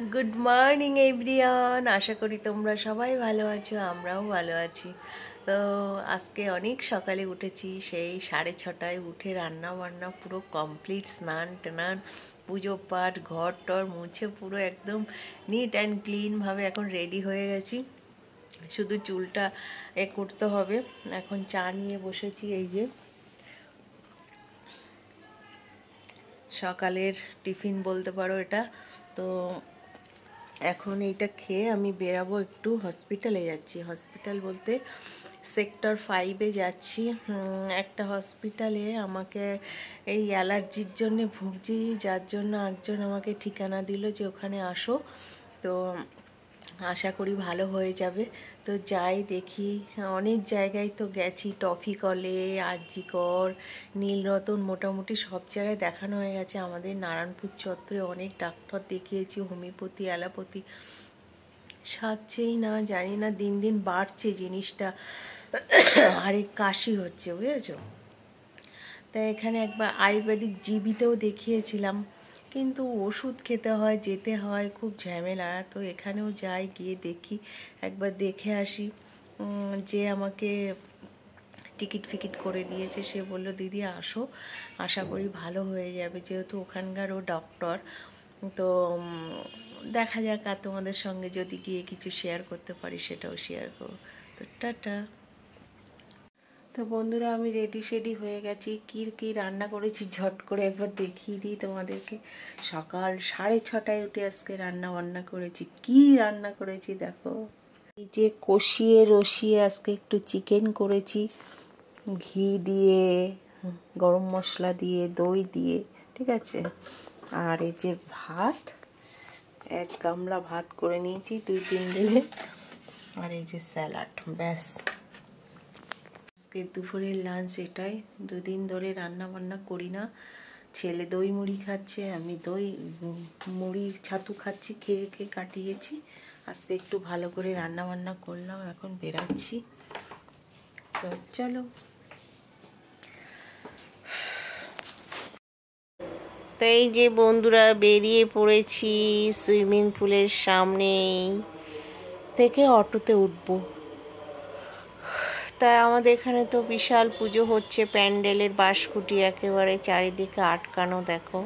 Good morning everyone, আশা করি তোমরা সবাই ভালো আছো, আমরাও ভালো আছি। তো আজকে অনেক সকালে উঠেছি, সেই 6:30টায় উঠে রান্না বান্না পুরো কমপ্লিট, স্নান টান, পুজো পাঠ, ঘর টর মুছে পুরো একদম নিট অ্যান্ড ক্লিনভাবে এখন রেডি হয়ে গেছি। শুধু চুলটা করতে হবে। এখন চা নিয়ে বসেছি, এই যে সকালের টিফিন বলতে পারো এটা। তো এখন এইটা খেয়ে আমি বেরাবো, একটু হসপিটালে যাচ্ছি। হসপিটাল বলতে সেক্টর 5-এ যাচ্ছি। একটা হসপিটালে আমাকে এই অ্যালার্জির জন্যে ভুগছি, যার জন্য একজন আমাকে ঠিকানা দিল যে ওখানে আসো। তো আশা করি ভালো হয়ে যাবে। তো যাই দেখি, অনেক জায়গায় তো গেছি, টফি কলে, আরজিকর, নীলরতন, মোটামুটি সব জায়গায় দেখানো হয়ে গেছে। আমাদের নারায়ণপুর চত্বরে অনেক ডাক্তার দেখিয়েছি, হোমিওপ্যাথি, অ্যালোপ্যাথি, সারছেই না, জানি না, দিন দিন বাড়ছে জিনিসটা। আরে কাশি হচ্ছে, বুঝেছো? তাই এখানে একবার আয়ুর্বেদিক জিবিতেও দেখিয়েছিলাম, কিন্তু ওষুধ খেতে হয়, যেতে হয়, খুব ঝামেলা। তো এখানেও যাই, গিয়ে দেখি, একবার দেখে আসি। যে আমাকে টিকিট ফিকিট করে দিয়েছে, সে বলল দিদি আসো, আশা করি ভালো হয়ে যাবে, যেহেতু ওখানকারও ডক্টর। তো দেখা যাক, আর তোমাদের সঙ্গে যদি গিয়ে কিছু শেয়ার করতে পারি সেটাও শেয়ার করো। তো টাটা। তো বন্ধুরা, আমি রেডি শেডি হয়ে গেছি। কি রান্না করেছি ঝট করে একবার দেখিয়ে দিই তোমাদেরকে। সকাল 6:30টায় উঠে আজকে রান্না বান্না করেছি। কি রান্না করেছি দেখো, এই যে কষিয়ে রসিয়ে আজকে একটু চিকেন করেছি, ঘি দিয়ে, গরম মশলা দিয়ে, দই দিয়ে, ঠিক আছে। আর এই যে ভাত, 1 গামলা ভাত করে নিয়েছি 2-3 দিনে। আর এই যে স্যালাড, ব্যাস আজকে দুপুরের লাঞ্চ এটাই। 2 দিন ধরে রান্না বান্না করি না। ছেলে দই মুড়ি খাচ্ছে, আমি দই মুড়ি ছাতু খাচ্ছি, খেয়ে খেয়ে কাটিয়েছি। আজকে একটু ভালো করে রান্না বান্না করলাম, এখন বেরাচ্ছি। তো চলো। তো এই যে বন্ধুরা, বেরিয়ে পড়েছি সুইমিং পুলের সামনেই থেকে, অটোতে উঠবো। তাই আমাদের এখানে তো বিশাল পুজো হচ্ছে, প্যান্ডেলের বাঁশকুটি একেবারে চারিদিকে আটকানো, দেখো।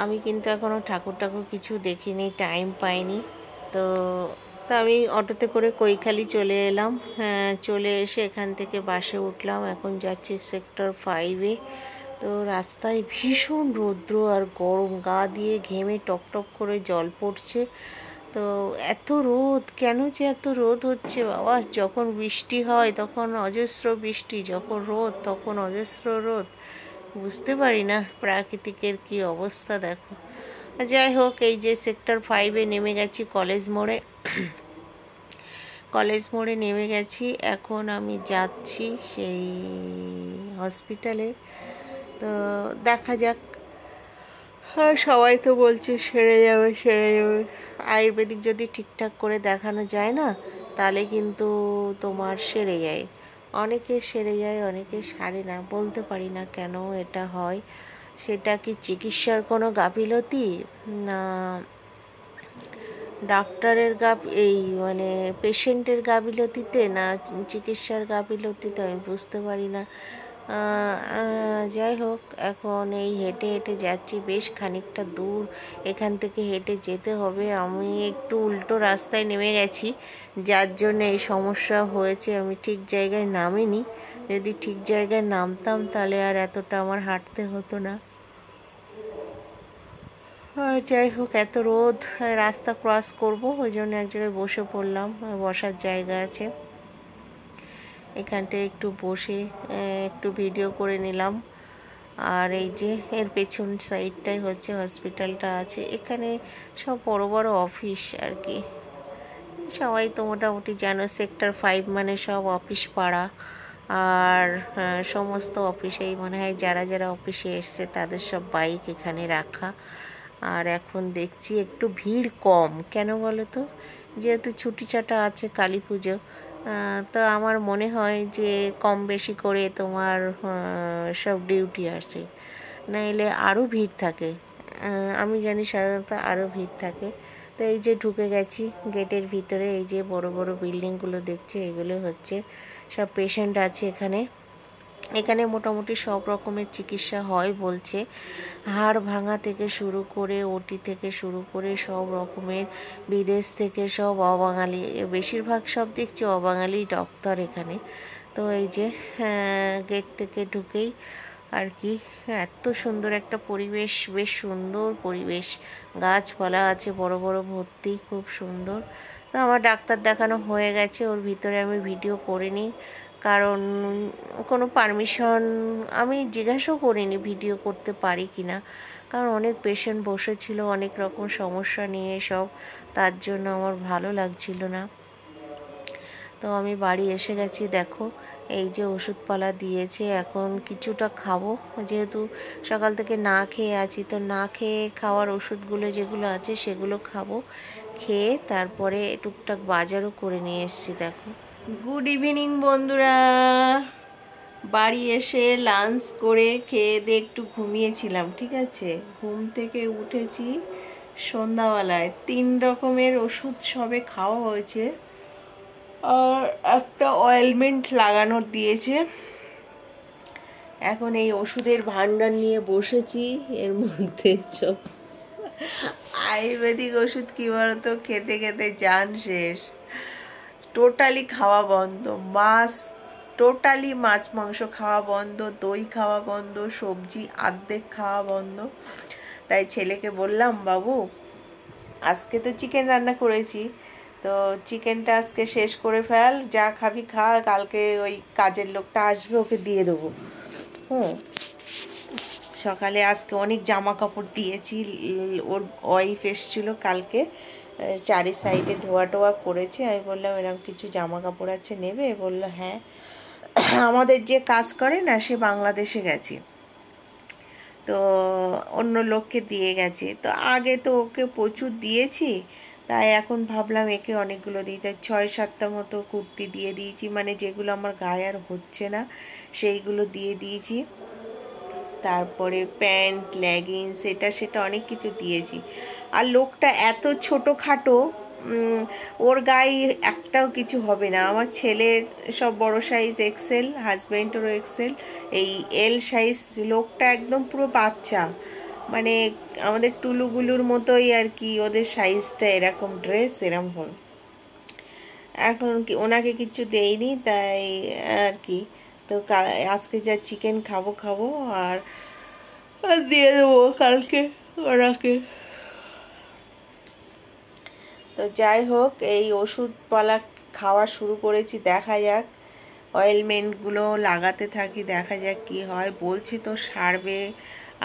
আমি কিন্তু এখনও ঠাকুর কিছু দেখিনি, টাইম পাইনি। তো আমি অটোতে করে কৈখালি চলে এলাম। হ্যাঁ, চলে এসে এখান থেকে বাসে উঠলাম, এখন যাচ্ছি সেক্টর 5-এ। তো রাস্তায় ভীষণ রৌদ্র আর গরম, গা দিয়ে ঘেমে টপ টপ করে জল পড়ছে। তো এত রোদ, কেন যে এত রোদ হচ্ছে বাবা! যখন বৃষ্টি হয় তখন অজস্র বৃষ্টি, যখন রোদ তখন অজস্র রোদ, বুঝতে পারি না প্রাকৃতিকের কি অবস্থা, দেখো। যাই হোক, এই যে সেক্টর 5-এ নেমে গেছি, কলেজ মোড়ে নেমে গেছি। এখন আমি যাচ্ছি সেই হসপিটালে। তো দেখা যাক। হ্যাঁ, সবাই তো বলছে সেরে যাবে, আয়ুর্বেদিক যদি ঠিকঠাক করে দেখানো যায় না, তাহলে কিন্তু তোমার সেরে যায়। অনেকে সেরে যায়, অনেকে সারে না, বলতে পারি না কেন এটা হয়। সেটা কি চিকিৎসার কোনো গাফিলতি, না ডাক্তারের এই মানে পেশেন্টের গাফিলতিতে, না চিকিৎসার গাফিলতিতে, আমি বুঝতে পারি না। যাই হোক, এখন এই হেঁটে হেঁটে যাচ্ছি, বেশ খানিকটা দূর এখান থেকে হেঁটে যেতে হবে। আমি একটু উল্টো রাস্তায় নেমে গেছি, যার জন্য এই সমস্যা হয়েছে। আমি ঠিক জায়গায় নামিনি, যদি ঠিক জায়গায় নামতাম তাহলে আর এতটা আমার হাঁটতে হতো না। যাই হোক, এত রোদ, রাস্তা ক্রস করব, ওই জন্য এক জায়গায় বসে পড়লাম, বসার জায়গা আছে এখানটায়, একটু বসে একটু ভিডিও করে নিলাম। আর এই যে এর পেছন সাইডটাই হচ্ছে হসপিটালটা আছে। এখানে সব বড় বড় অফিস আর কি, সবাই তো মোটামুটি জানো, সেক্টর 5 মানে সব অফিস পাড়া। আর সমস্ত অফিসেই মনে হয় যারা যারা অফিসে এসছে তাদের সব বাইক এখানে রাখা। আর এখন দেখছি একটু ভিড় কম, কেন বলো তো? যেহেতু ছুটি ছাটা আছে, কালী পুজো, তো আমার মনে হয় যে কম বেশি করে তোমার সব ডিউটি আছে, নাইলে আরও ভিড় থাকে। আমি জানি সাধারণত আরও ভিড় থাকে। তো এই যে ঢুকে গেছি গেটের ভিতরে, এই যে বড় বড় বিল্ডিংগুলো দেখছে, এগুলো হচ্ছে সব পেশেন্ট আছে এখানে। এখানে মোটামুটি সব রকমের চিকিৎসা হয় বলছে, হাড় ভাঙা থেকে শুরু করে ওটি থেকে শুরু করে সব রকমের, বিদেশ থেকে সব অবাঙালি, বেশিরভাগ সব দেখছি অবাঙালি ডক্টর এখানে। তো এই যে গেট থেকে ঢুকেই আর কি এত সুন্দর একটা পরিবেশ, বেশ সুন্দর পরিবেশ, গাছপালা আছে বড় বড় ভর্তি, খুব সুন্দর। তো আমার ডাক্তার দেখানো হয়ে গেছে, ওর ভিতরে আমি ভিডিও করিনি, কারণ কোনো পারমিশন আমি জিজ্ঞাসাও করিনি ভিডিও করতে পারি কি না, কারণ অনেক পেশেন্ট বসেছিল অনেক রকম সমস্যা নিয়ে সব, তার জন্য আমার ভালো লাগছিল না। তো আমি বাড়ি এসে গেছি, দেখো এই যে ওষুধপালা দিয়েছে, এখন কিছুটা খাবো, যেহেতু সকাল থেকে না খেয়ে আছি, তো না খেয়ে খাওয়ার ওষুধগুলো যেগুলো আছে সেগুলো খাবো, খেয়ে তারপরে টুকটাক বাজারও করে নিয়ে এসেছি। দেখো, গুড ইভিনিং বন্ধুরা, বাড়ি এসে লাঞ্চ করে খেয়ে দিয়ে একটু ঘুমিয়েছিলাম, ঠিক আছে। ঘুম থেকে উঠেছি সন্ধ্যাবেলায়, 3 রকমের ওষুধ সবে খাওয়া হয়েছে, আর একটা অয়েলমেন্ট লাগানোর দিয়েছে। এখন এই ওষুধের ভান্ডার নিয়ে বসেছি, এর মধ্যে সব আয়ুর্বেদিক ওষুধ কি বলতো, খেতে খেতে জান শেষ, টোটালি খাওয়া বন্ধ, টোটালি মাছ মাংস খাওয়া বন্ধ, দই খাওয়া বন্ধ, সবজি অর্ধেক খাওয়া বন্ধ। তাই ছেলেকে বললাম, বাবু আজকে তো চিকেন রান্না করেছি, তো চিকেনটা আজকে শেষ করে ফেল, যা খাবি খা, কালকে ওই কাজের লোকটা আসবে, ওকে দিয়ে দেবো। সকালে আজকে অনেক জামা কাপড় দিয়েছি, ওর ওয়াইফ এসেছিল কালকে, চারি সাইডে ধোয়া টোয়া করেছে। আমি বললাম এরকম কিছু জামা কাপড় আছে নেবে, বললো হ্যাঁ। আমাদের যে কাজ করে না, সে বাংলাদেশে গেছে, তো অন্য লোককে দিয়ে গেছে, তো আগে তো ওকে প্রচুর দিয়েছি, তাই এখন ভাবলাম একে অনেকগুলো দিই, তাই 6-7টা মতো কুর্তি দিয়ে দিয়েছি, মানে যেগুলো আমার গায়ে আর হচ্ছে না সেইগুলো দিয়ে দিয়েছি। তারপরে প্যান্ট, লেগিংস, সেটা অনেক কিছু দিয়েছি। আর লোকটা এত ছোটোখাটো, ওর গায়ে একটাও কিছু হবে না। আমার ছেলের সব বড় সাইজ এক্সেল, হাজব্যান্ডেরও এক্সেল, এই এল সাইজ, লোকটা একদম পুরো বাচ্চা, মানে আমাদের টুলুগুলুর মতোই আর কি, ওদের সাইজটা এরকম, ড্রেস এরকম হয়। এখন কি ওনাকে কিছু দেইনি, তাই আর কি। তো আজকে যা চিকেন খাবো আর দিয়ে দেবো কালকে ওনাকে। তো যাই হোক, এই ওষুধপালা খাওয়া শুরু করেছি, দেখা যাক, অয়েলমেন্টগুলো লাগাতে থাকি, দেখা যাক কি হয়। বলছি তো সারবে,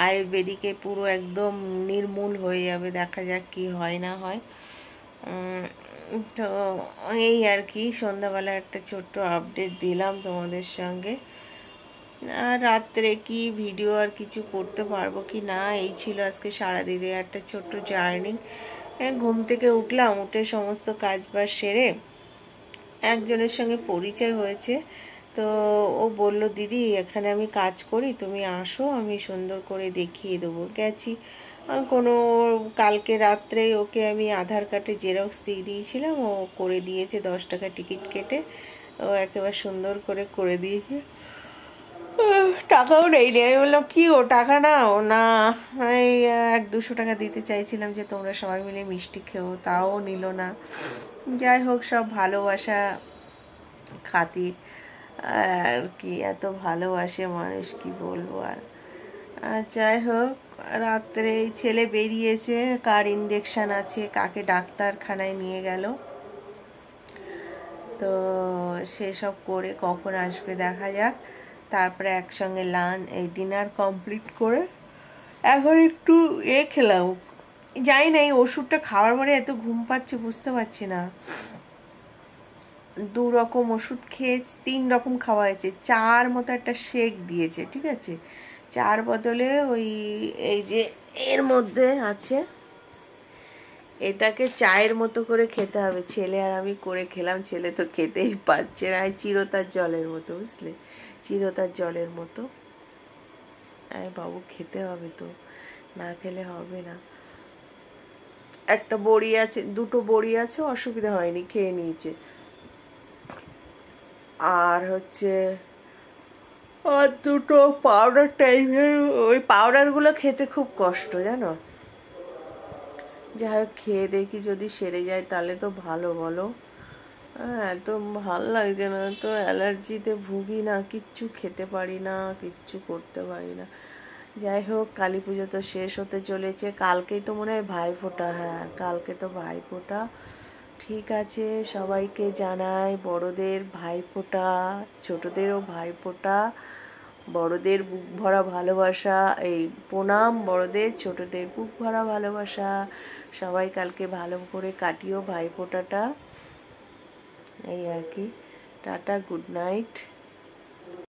আয়ুর্বেদিকে পুরো একদম নির্মূল হয়ে যাবে, দেখা যাক কি হয় না হয়। তো এই আর কি, সন্ধ্যাবেলা একটা ছোট্ট আপডেট দিলাম তোমাদের সঙ্গে। আর রাত্রে কি ভিডিও আর কিছু করতে পারবো কি না, এই ছিল আজকে সারাদিনের একটা ছোট্ট জার্নি। ঘুম থেকে উঠলাম, উঠে সমস্ত কাজবাজ সেরে একজনের সঙ্গে পরিচয় হয়েছে, তো ও বলল, দিদি এখানে আমি কাজ করি, তুমি আসো, আমি সুন্দর করে দেখিয়ে দেবো। গেছি, কোনো কালকে রাত্রে ওকে আমি আধার কার্ডে জেরক্স দিয়ে দিয়েছিলাম, ও করে দিয়েছে, 10 টাকা টিকিট কেটে ও একেবারে সুন্দর করে দিয়েছে। টাকাও নেই, আমি বললাম কি ও টাকা নাও না, এই 100-200 টাকা দিতে চাইছিলাম যে তোমরা সবাই মিলে মিষ্টি খেও, তাও নিল না। যাই হোক, সব ভালোবাসা খাতির আর কি, এত ভালোবাসে মানুষ, কি বলবো আর। যাই হোক, রাত্রে ছেলে বেরিয়েছে, কার ইঞ্জেকশন আছে, কাকে ডাক্তারখানায় নিয়ে গেল, তো সেসব করে কখন আসবে দেখা যাক। তারপরে একসঙ্গে এই ডিনার কমপ্লিট করে এখন একটু খেলাম, জানি না এই ওষুধটা খাওয়ার পরে এত ঘুম পাচ্ছে বুঝতে পারছি না। 2 রকম ওষুধ খেয়ে 3 রকম খাওয়া হয়েছে, 4 মতো একটা শেক দিয়েছে, ঠিক আছে, 4 বদলে ওই এই যে এর মধ্যে আছে, এটাকে চায়ের মতো করে খেতে হবে। ছেলে আর আমি করে খেলাম, ছেলে তো খেতেই পারছে না, চিরতার জলের মতো, বুঝলে, চিরতার জলের মতো। বাবু খেতে হবে তো, না খেলে হবে না। একটা বড়ি আছে, দুটো বড়ি আছে, অসুবিধা হয়নি, খেয়ে নিয়েছে। আর হচ্ছে আর দুটো পাউডার টাইপের, ওই পাউডারগুলো খেতে খুব কষ্ট জানো। যাই হোক, খেয়ে দেখি, যদি সেরে যায় তাহলে তো ভালো, বলো। এত ভালো লাগছে না তো, অ্যালার্জিতে ভুগি না, কিচ্ছু খেতে পারি না, কিচ্ছু করতে পারি না। যাই হোক, কালী পুজো তো শেষ হতে চলেছে, কালকেই তো মনে হয় ভাইফোঁটা। হ্যাঁ, কালকে তো ভাইফোঁটা। ঠিক আছে, সবাইকে জানাই বড়দের ভাইফোঁটা, ছোটদেরও ভাইফোঁটা, বড়দের বুক ভরা ভালোবাসা, এই প্রণাম বড়দের, ছোটদের বুক ভরা ভালোবাসা। সবাই কালকে ভালো করে কাটিও ভাইফোঁটাটা, এই আর কি। Tata, good night.